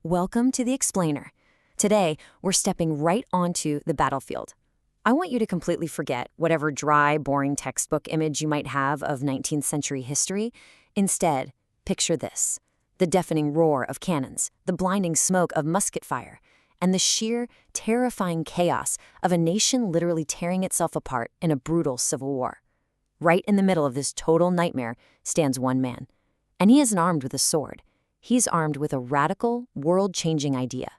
Welcome to the Explainer. Today, we're stepping right onto the battlefield. I want you to completely forget whatever dry, boring textbook image you might have of 19th century history. Instead, picture this: the deafening roar of cannons, the blinding smoke of musket fire, and the sheer, terrifying chaos of a nation literally tearing itself apart in a brutal civil war. Right in the middle of this total nightmare stands one man, and he isn't armed with a sword. He's armed with a radical, world-changing idea.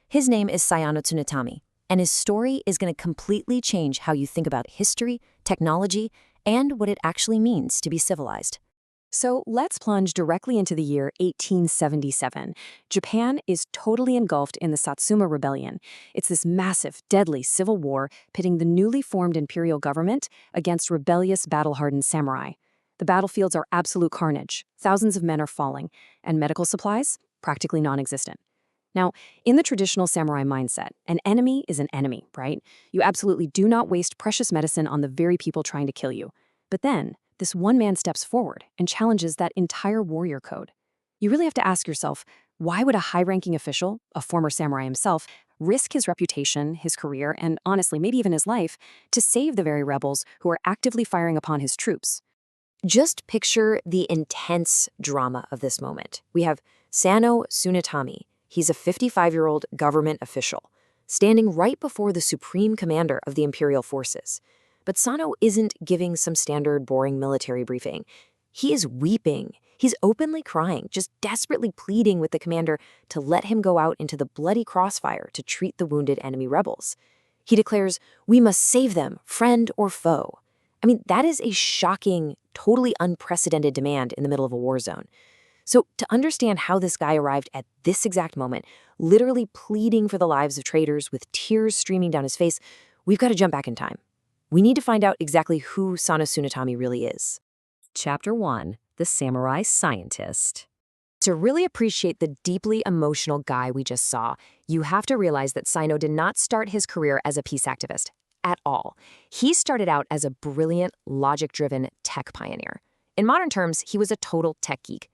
His name is Sano Tsunetami, and his story is going to completely change how you think about history, technology, and what it actually means to be civilized. So let's plunge directly into the year 1877. Japan is totally engulfed in the Satsuma Rebellion. It's this massive, deadly civil war pitting the newly formed imperial government against rebellious, battle-hardened samurai. The battlefields are absolute carnage. Thousands of men are falling, and medical supplies practically non-existent. Now, in the traditional samurai mindset, an enemy is an enemy, right? You absolutely do not waste precious medicine on the very people trying to kill you. But then, this one man steps forward and challenges that entire warrior code. You really have to ask yourself, why would a high-ranking official, a former samurai himself, risk his reputation, his career, and honestly, maybe even his life, to save the very rebels who are actively firing upon his troops? Just picture the intense drama of this moment. We have Sano Tsunetami. He's a 55-year-old government official, standing right before the supreme commander of the imperial forces. But Sano isn't giving some standard, boring military briefing. He is weeping. He's openly crying, just desperately pleading with the commander to let him go out into the bloody crossfire to treat the wounded enemy rebels. He declares, "We must save them, friend or foe." I mean, that is a shocking, totally unprecedented demand in the middle of a war zone. So to understand how this guy arrived at this exact moment, literally pleading for the lives of traitors with tears streaming down his face, we've got to jump back in time. We need to find out exactly who Sano Tsunetami really is. Chapter 1: The Samurai Scientist. To really appreciate the deeply emotional guy we just saw, you have to realize that Sano did not start his career as a peace activist at all. He started out as a brilliant, logic-driven tech pioneer. In modern terms, he was a total tech geek.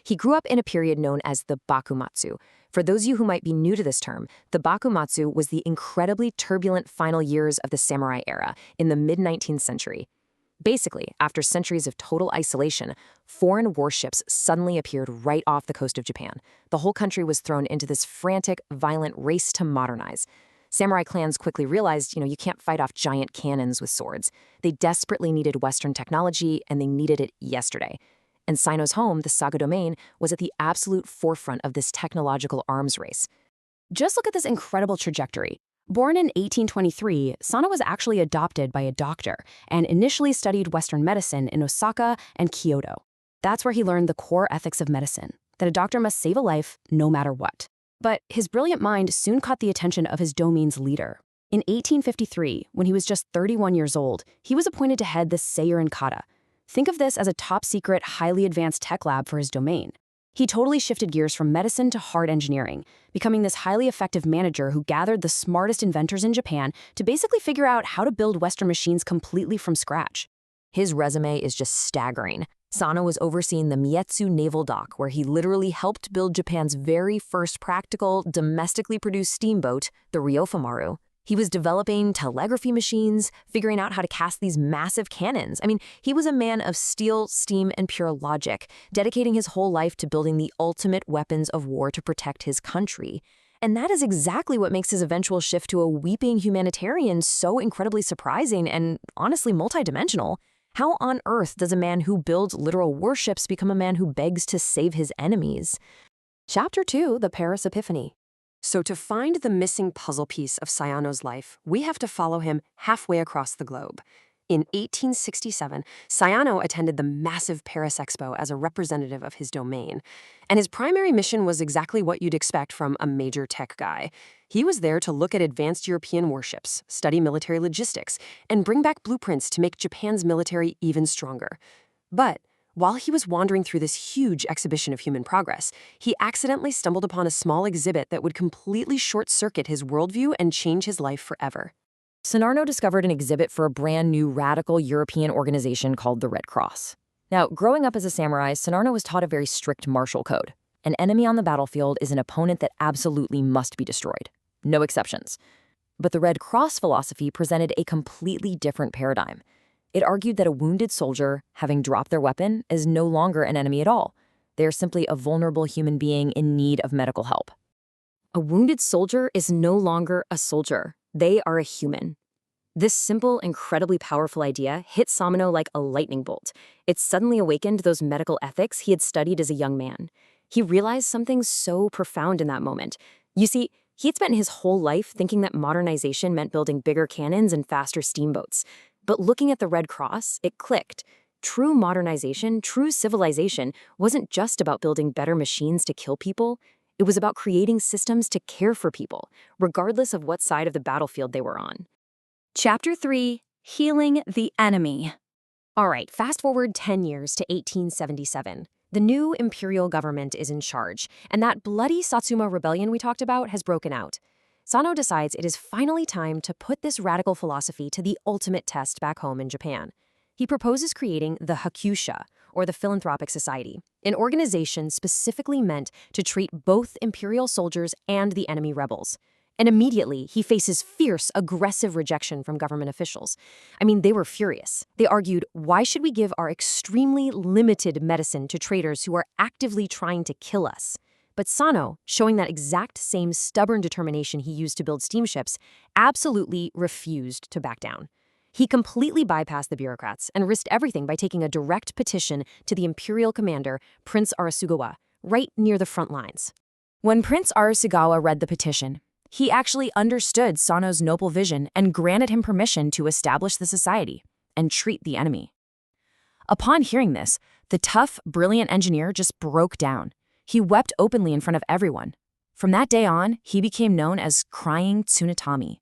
He grew up in a period known as the Bakumatsu. For those of you who might be new to this term, the Bakumatsu was the incredibly turbulent final years of the samurai era in the mid-19th century. Basically, after centuries of total isolation, foreign warships suddenly appeared right off the coast of Japan. The whole country was thrown into this frantic, violent race to modernize. Samurai clans quickly realized, you can't fight off giant cannons with swords. They desperately needed Western technology, and they needed it yesterday. And Sino's home, the Saga domain, was at the absolute forefront of this technological arms race. Just look at this incredible trajectory. Born in 1823, Sano was actually adopted by a doctor and initially studied Western medicine in Osaka and Kyoto. That's where he learned the core ethics of medicine, that a doctor must save a life no matter what. But his brilliant mind soon caught the attention of his domain's leader. In 1853, when he was just 31 years old, he was appointed to head the Seirin Kata. Think of this as a top-secret, highly advanced tech lab for his domain. He totally shifted gears from medicine to hard engineering, becoming this highly effective manager who gathered the smartest inventors in Japan to basically figure out how to build Western machines completely from scratch. His resume is just staggering. Sano was overseeing the Mietsu Naval Dock, where he literally helped build Japan's very first practical, domestically produced steamboat, the Ryofumaru. He was developing telegraphy machines, figuring out how to cast these massive cannons. I mean, he was a man of steel, steam, and pure logic, dedicating his whole life to building the ultimate weapons of war to protect his country. And that is exactly what makes his eventual shift to a weeping humanitarian so incredibly surprising and honestly multidimensional. How on earth does a man who builds literal warships become a man who begs to save his enemies? Chapter 2: The Paris Epiphany. So to find the missing puzzle piece of Sano's life, we have to follow him halfway across the globe. In 1867, Sano attended the massive Paris Expo as a representative of his domain. And his primary mission was exactly what you'd expect from a major tech guy. He was there to look at advanced European warships, study military logistics, and bring back blueprints to make Japan's military even stronger. But while he was wandering through this huge exhibition of human progress, he accidentally stumbled upon a small exhibit that would completely short-circuit his worldview and change his life forever. Sano discovered an exhibit for a brand new radical European organization called the Red Cross. Now, growing up as a samurai, Sano was taught a very strict martial code. An enemy on the battlefield is an opponent that absolutely must be destroyed. No exceptions. But the Red Cross philosophy presented a completely different paradigm. It argued that a wounded soldier, having dropped their weapon, is no longer an enemy at all. They are simply a vulnerable human being in need of medical help. A wounded soldier is no longer a soldier. They are a human. This simple, incredibly powerful idea hit Samano like a lightning bolt. It suddenly awakened those medical ethics he had studied as a young man. He realized something so profound in that moment. You see, he had spent his whole life thinking that modernization meant building bigger cannons and faster steamboats. But looking at the Red Cross, it clicked. True modernization, true civilization, wasn't just about building better machines to kill people. It was about creating systems to care for people, regardless of what side of the battlefield they were on. Chapter 3, Healing the Enemy. All right, fast forward 10 years to 1877. The new imperial government is in charge, and that bloody Satsuma Rebellion we talked about has broken out. Sano decides it is finally time to put this radical philosophy to the ultimate test back home in Japan. He proposes creating the Hakuaisha, or the Philanthropic Society, an organization specifically meant to treat both imperial soldiers and the enemy rebels. And immediately, he faces fierce, aggressive rejection from government officials. I mean, they were furious. They argued, why should we give our extremely limited medicine to traitors who are actively trying to kill us? But Sano, showing that exact same stubborn determination he used to build steamships, absolutely refused to back down. He completely bypassed the bureaucrats and risked everything by taking a direct petition to the imperial commander, Prince Arasugawa, right near the front lines. When Prince Arasugawa read the petition, he actually understood Sano's noble vision and granted him permission to establish the society and treat the enemy. Upon hearing this, the tough, brilliant engineer just broke down. He wept openly in front of everyone. From that day on, he became known as Crying Tsunetami.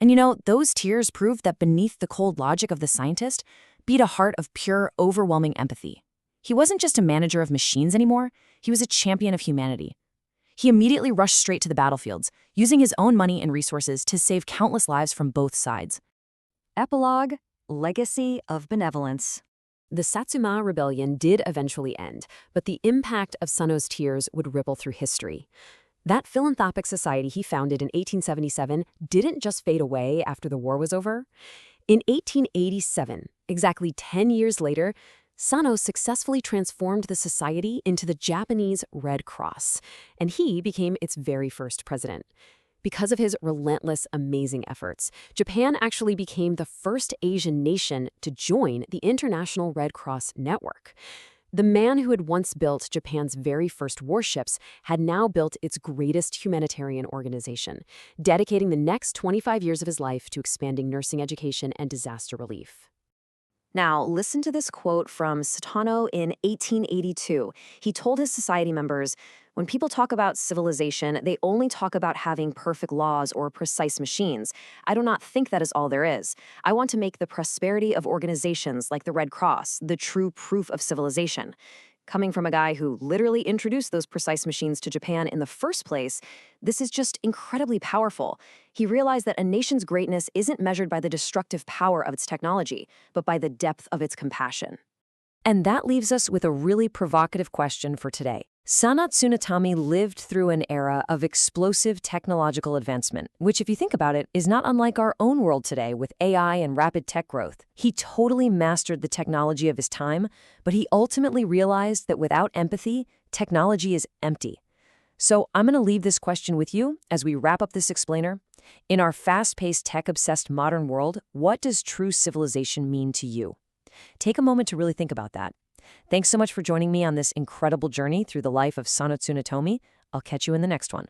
And you know, those tears proved that beneath the cold logic of the scientist beat a heart of pure, overwhelming empathy. He wasn't just a manager of machines anymore, he was a champion of humanity. He immediately rushed straight to the battlefields, using his own money and resources to save countless lives from both sides. Epilogue, Legacy of Benevolence. The Satsuma Rebellion did eventually end, but the impact of Sano's tears would ripple through history. That philanthropic society he founded in 1877 didn't just fade away after the war was over. In 1887, exactly 10 years later, Sano successfully transformed the society into the Japanese Red Cross, and he became its very first president. Because of his relentless, amazing efforts, Japan actually became the first Asian nation to join the International Red Cross Network. The man who had once built Japan's very first warships had now built its greatest humanitarian organization, dedicating the next 25 years of his life to expanding nursing education and disaster relief. Now, listen to this quote from Sano in 1882. He told his society members, "When people talk about civilization, they only talk about having perfect laws or precise machines. I do not think that is all there is. I want to make the prosperity of organizations like the Red Cross the true proof of civilization." Coming from a guy who literally introduced those precise machines to Japan in the first place, this is just incredibly powerful. He realized that a nation's greatness isn't measured by the destructive power of its technology, but by the depth of its compassion. And that leaves us with a really provocative question for today. Sano Tsunetami lived through an era of explosive technological advancement, which, if you think about it, is not unlike our own world today with AI and rapid tech growth. He totally mastered the technology of his time, but he ultimately realized that without empathy, technology is empty. So I'm going to leave this question with you as we wrap up this explainer. In our fast-paced, tech-obsessed modern world, what does true civilization mean to you? Take a moment to really think about that. Thanks so much for joining me on this incredible journey through the life of Sano Tsunetomi. I'll catch you in the next one.